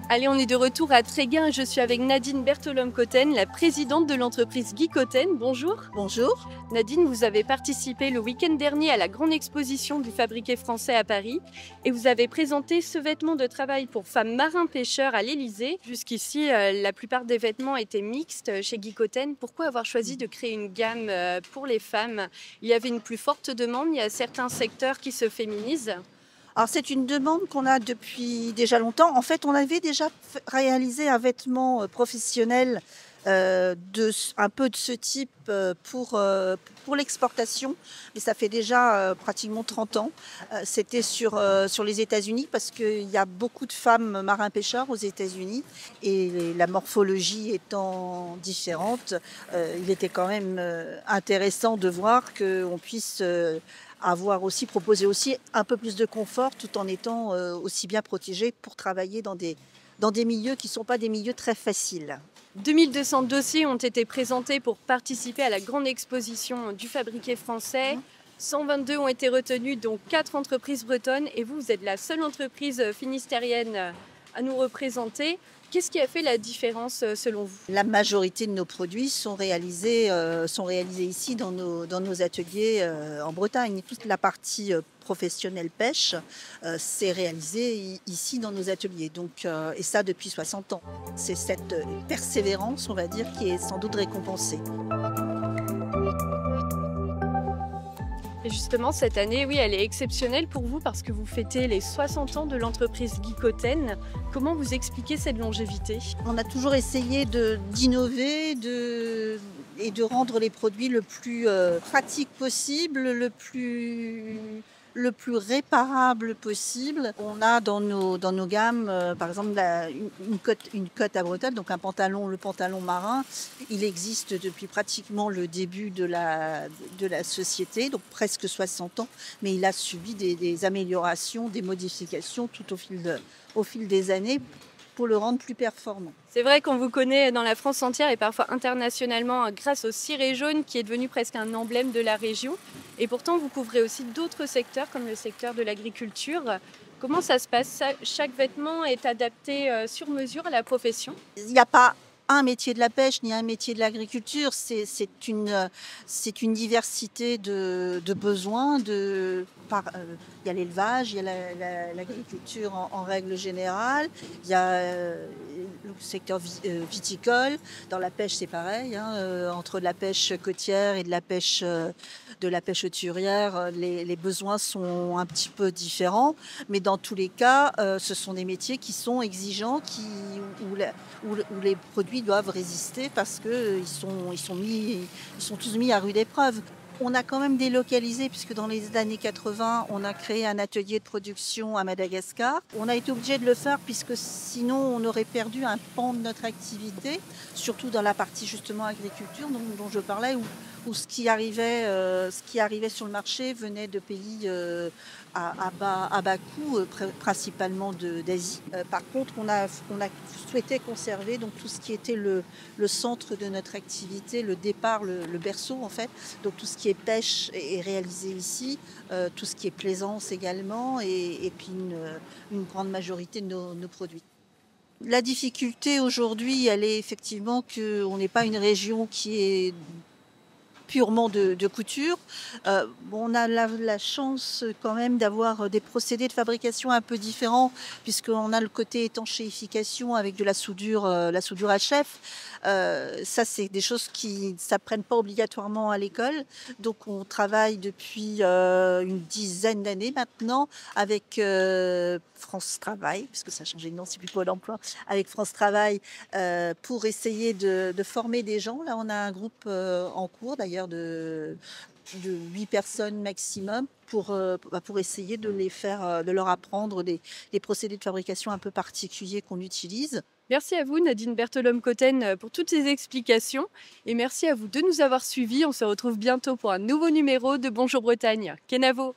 Allez, on est de retour à Tréguin et je suis avec Nadine Bertholom-Cotten, la présidente de l'entreprise Guy Cotten. Bonjour. Bonjour. Nadine, vous avez participé le week-end dernier à la grande exposition du fabriqué français à Paris et vous avez présenté ce vêtement de travail pour femmes marins-pêcheurs à l'Élysée. Jusqu'ici, la plupart des vêtements étaient mixtes chez Guy Cotten. Pourquoi avoir choisi de créer une gamme pour les femmes? Il y avait une plus forte demande, il y a certains secteurs qui se féminisent. Alors c'est une demande qu'on a depuis déjà longtemps. En fait, on avait déjà réalisé un vêtement professionnel un peu de ce type pour l'exportation, mais ça fait déjà pratiquement 30 ans. C'était sur les États-Unis parce qu'il y a beaucoup de femmes marins-pêcheurs aux États-Unis et la morphologie étant différente, il était quand même intéressant de voir qu'on puisse proposer aussi un peu plus de confort tout en étant aussi bien protégé pour travailler dans des milieux qui ne sont pas des milieux très faciles. 2200 dossiers ont été présentés pour participer à la grande exposition du fabriqué français. 122 ont été retenus, dont 4 entreprises bretonnes. Et vous êtes la seule entreprise finistérienne à nous représenter. Qu'est-ce qui a fait la différence selon vous? La majorité de nos produits sont réalisés ici dans nos ateliers en Bretagne. Toute la partie professionnelle pêche c'est réalisé ici dans nos ateliers. Et ça depuis 60 ans. C'est cette persévérance, on va dire, qui est sans doute récompensée. Et justement, cette année, oui, elle est exceptionnelle pour vous parce que vous fêtez les 60 ans de l'entreprise Guy Cotten. Comment vous expliquez cette longévité? On a toujours essayé d'innover et de rendre les produits le plus pratique possible, le plus réparable possible. On a dans nos gammes, par exemple, une cotte à bretelles, donc le pantalon marin. Il existe depuis pratiquement le début de la société, donc presque 60 ans, mais il a subi des améliorations, des modifications tout au fil des années pour le rendre plus performant. C'est vrai qu'on vous connaît dans la France entière et parfois internationalement grâce au ciré jaune qui est devenu presque un emblème de la région. Et pourtant, vous couvrez aussi d'autres secteurs comme le secteur de l'agriculture. Comment ça se passe? Chaque vêtement est adapté sur mesure à la profession? Il n'y a pas un métier de la pêche ni un métier de l'agriculture, c'est une diversité de besoins. Il y a l'élevage, il y a l'agriculture en règle générale, il y a le secteur viticole. Dans la pêche, c'est pareil, entre la pêche côtière et de la pêche hauturière, les besoins sont un petit peu différents, mais dans tous les cas, ce sont des métiers qui sont exigeants, où les produits doivent résister parce qu'ils sont tous mis à rude épreuve. On a quand même délocalisé puisque dans les années 80, on a créé un atelier de production à Madagascar. On a été obligé de le faire puisque sinon on aurait perdu un pan de notre activité, surtout dans la partie justement agriculture dont je parlais, où ce qui arrivait sur le marché venait de pays à bas coût, principalement d'Asie. Par contre, on a souhaité conserver donc tout ce qui était le centre de notre activité, le départ, le berceau en fait. Donc tout ce qui est pêche est réalisé ici, tout ce qui est plaisance également, et puis une grande majorité de nos produits. La difficulté aujourd'hui, elle est effectivement qu'on n'est pas une région qui est purement de couture. On a la chance quand même d'avoir des procédés de fabrication un peu différents puisqu'on a le côté étanchéification avec de la soudure HF. Ça, c'est des choses qui ne s'apprennent pas obligatoirement à l'école. Donc, on travaille depuis une dizaine d'années maintenant avec France Travail, puisque ça a changé de nom, c'est plus Pôle emploi, avec France Travail pour essayer de former des gens. Là, on a un groupe en cours d'ailleurs de 8 personnes maximum pour essayer de leur apprendre les procédés de fabrication un peu particuliers qu'on utilise. Merci à vous, Nadine Bertholom-Cotten, pour toutes ces explications. Et merci à vous de nous avoir suivis. On se retrouve bientôt pour un nouveau numéro de Bonjour Bretagne. Kenavo!